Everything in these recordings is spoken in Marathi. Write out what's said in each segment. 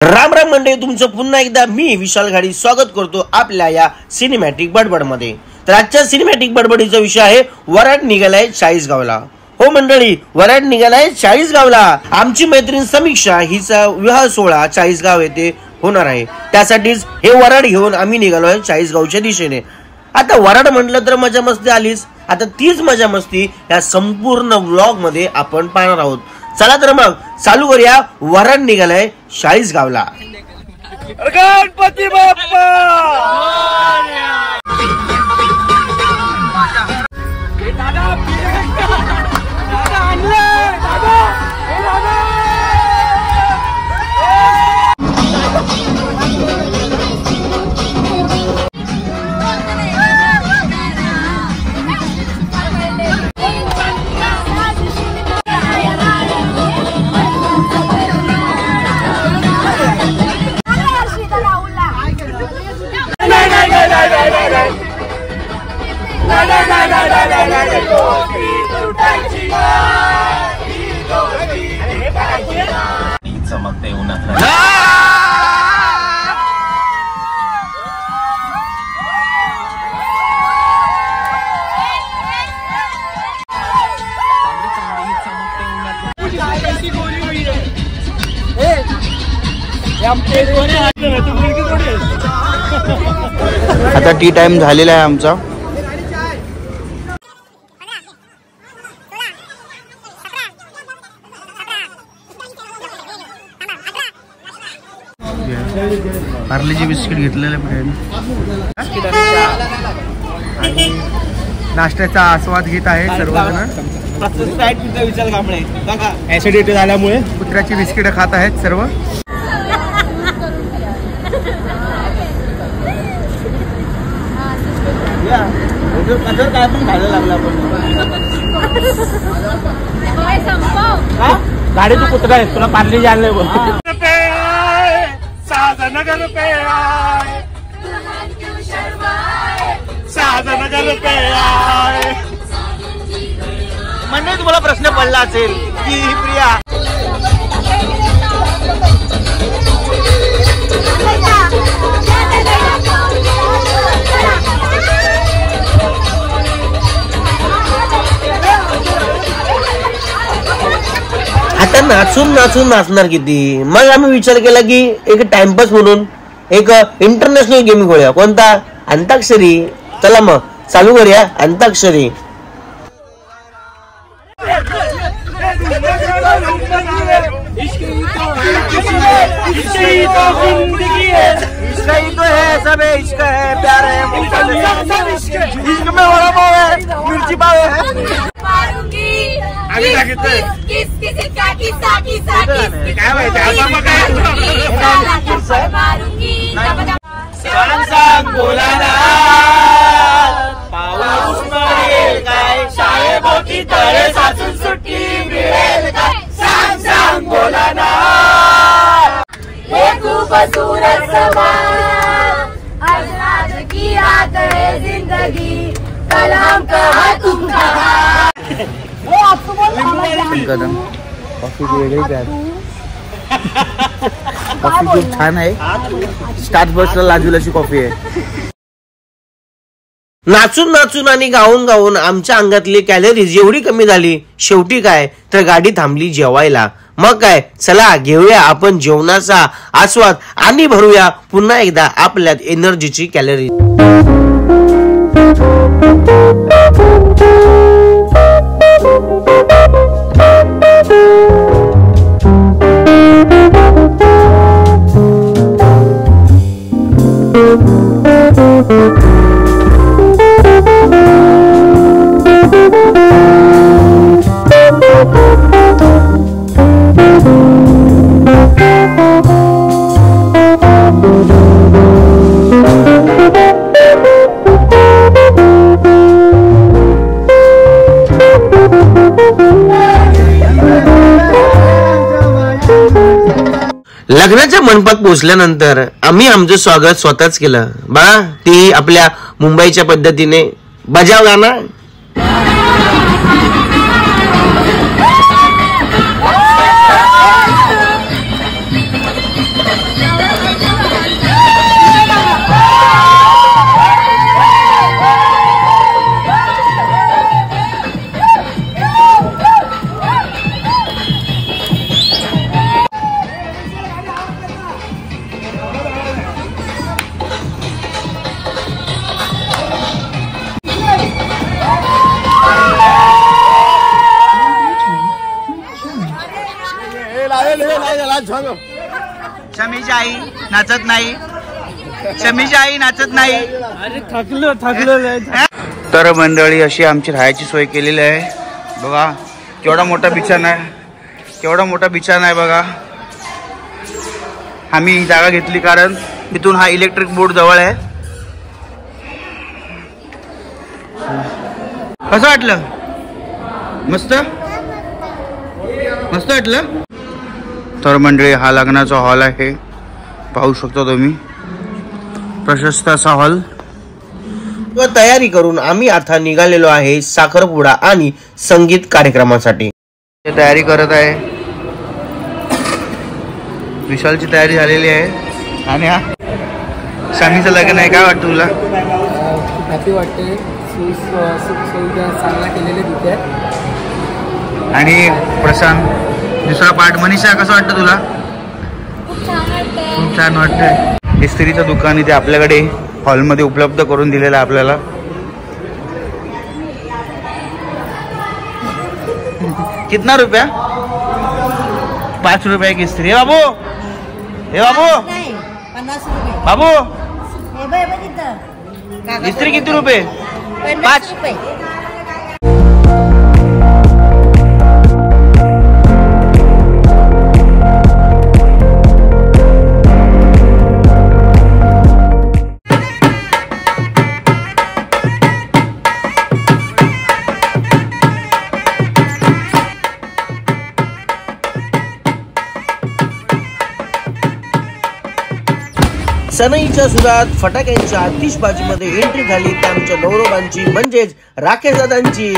राम राम मंडळी, तुमचं पुन्हा एकदा मी विशाल घाडी स्वागत करतो आपल्या या सिनेमॅटिक बडबड मध्ये। तर आजच्या सिनेमॅटिक बडबडीचा विषय आहे वराड निघालाय चाळीसगावला। हो मंडळी, वराड निघालाय चाळीसगावला। आमची मैत्रीण समीक्षा हिचा विवाह सोहळा चाळीसगाव येथे होणार आहे, त्यासाठीच हे वराड घेऊन आम्ही निघालोय चाळीसगावच्या दिशेने। आता वराड म्हटलं तर मजा मस्ती आलीच, आता तीच मजा मस्ती या संपूर्ण व्लॉग मध्ये आपण पाहणार आहोत। चला तर मग चालू करूया। वराड निघालाय चाळीसगावला। गणपती बाप्पा चमकते उन्हात आता टी टाइम झालेला आहे आमचा। पार्लेजी बिस्किट घेतलेले आणि नाश्त्याचा आस्वाद घेत आहे सर्वजण। ऍसिडिटी झाल्यामुळे कुत्र्याची बिस्किट खात आहेत सर्व। काय पण खायला लागला आपण गाडीचं कुत्रा आहे, तुला पार्लेजी आणलंय बोल। साजनगर पे आए, साजनगर पे आए। म्हणजे तुम्हाला प्रश्न पडला असेल की प्रिया आता नाचून नाचून नाचणार किती। मग आम्ही विचार केला की एक टाइमपास म्हणून एक इंटरनॅशनल गेम खेळूया। कोणता? अंताक्षरी। चला मग चालू करूया अंताक्षरी। तो है सब इश्क है, प्यार है, इश्क में वड़ा पाव है, मिर्ची पाव है। आम्ही सांगितलंय काय सांग बोलाना पाऊस पडेल काय, शाळेभोवती तळे साचून सुट्टी मिळेल काय, सांग सांग बोलाना। हे खूबसूरत समा आज की रात है जिंदगी, कलाम कहा तुम कहा। गरम कॉफी वेगळी प्यार, कॉफी खूप छान आहे। स्टार्बक्सला लाजूलाची कॉफी आहे। नाचून नाचून आणि गाऊन गाऊन आमच्या अंगातली कॅलरीज एवढी कमी झाली, शेवटी काय तर गाडी थांबली जेवायला। मग काय, चला घेऊया आपण जेवणाचा आस्वाद आणि भरूया पुन्हा एकदा आपल्यात एनर्जीची कॅलरी। लग्नाच्या मंडपात पोहोचल्यानंतर आम्ही आमचं स्वागत स्वतःच केलं। बा ती आपल्या मुंबईच्या पद्धतीने बजाव गाणं। शमीची आई नाचत नाही, शमीची आई नाचत नाही. अरे थकलो. तर मंडळी अशी आमची राहायची सोय केलेली आहे बघा. केवढा मोठा बिछाना आहे, केवढा मोठा बिछाना आहे बघा. आम्ही ही जागा घेतली कारण इथून हा इलेक्ट्रिक बोर्ड जवळ आहे. कसं वाटलं? मस्त मस्त वाटलं. तर मंडळी हा लग्नाचा हॉल आहे, पाहू शकता तुम्ही, प्रशस्त असा हॉल. तयारी करून आम्ही आता निघालेलो आहे साखरपुडा आणि संगीत कार्यक्रमासाठी. तयारी करत आहे, विशालची तयारी झालेली आहे. आणि हा शमीचं लग्न आहे. काय वाटतं तुला? खूप हॅपी वाटते. चांगला केलेले तिथे. आणि प्रशांत दुसरा पार्ट मनीषा, कसं वाटतं तुला? खूप छान वाटतंय. इस्त्रीचं दुकान इथे आपल्याकडे हॉलमध्ये उपलब्ध करून दिलेलं आहे आपल्याला. कितना रुपया? 5 रुपये की इस्त्री. बाबू, हे बाबू, 50 रुपये. बाबू हे बाय बघितलं. इस्त्री किती रुपये? 50 रुपये. सनईच्या सुरात फटाक्यांच्या आतिषबाजीमध्ये एंट्री झाली त्या आमच्या नवरोबांची म्हणजेच राखेदादांची.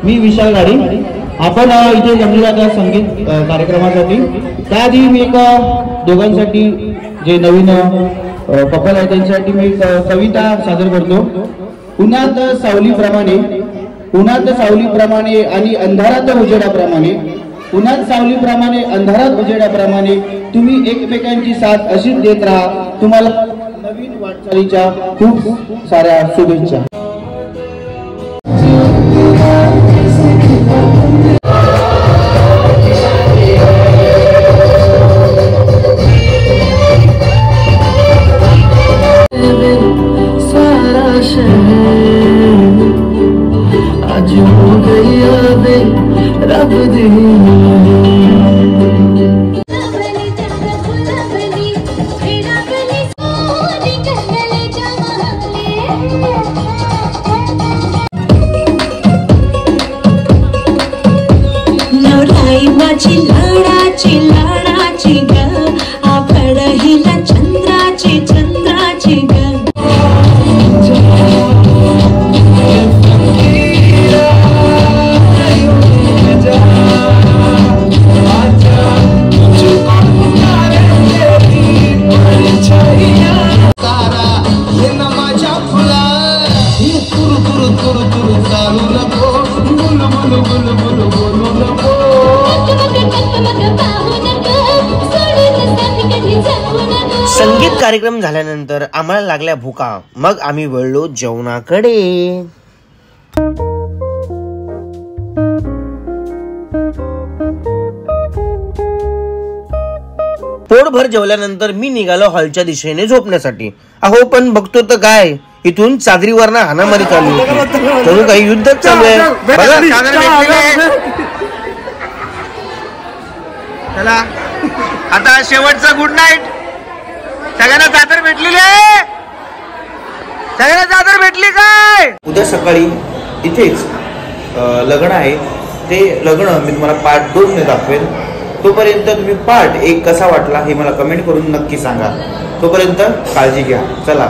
मी विशाल गाडी. आपण इथे जमलेला त्या संगीत कार्यक्रमासाठी. त्याआधी मी दोघांसाठी जे नवीन कपल आहे त्यांच्यासाठी मी कविता सादर करतो. उन्हात सावलीप्रमाणे, उन्हात सावलीप्रमाणे आणि अंधारात उजेडाप्रमाणे, उन्हात सावलीप्रमाणे अंधारात उजेडाप्रमाणे तुम्ही एकमेकांची साथ अशीच देत राहा. तुम्हाला नवीन वाटचालीच्या खूप साऱ्या शुभेच्छा. माझी लाडाची लाडाची ग, आपण हिला चंद्राची चंद्राची ग. संगीत कार्यक्रम झाल्यानंतर आम्हाला लागल्या भुका. मग आम्ही वळलो जेवणाकडे. पोटभर जेवल्यानंतर मी निघालो हॉलच्या दिशेने झोपण्यासाठी. अहो पण बघतो तर काय, इथून चादरीवरनं हाणामारी चालू होती. तर काही युद्धच चालू आहे बघा. चला आता शेवटचा गुड नाईट. सगळ्यांना चादर भेटलेली आहे? सगळ्यांना चादर भेटली काय? उद्या सकाळी इथेच लग्न आहे. ते लग्न मी तुम्हाला पार्ट 2 मध्ये दाखवेल. तोपर्यंत तुम्ही पार्ट 1 कसा वाटला हे मला कमेंट करून नक्की सांगा. तोपर्यंत काळजी घ्या. चला.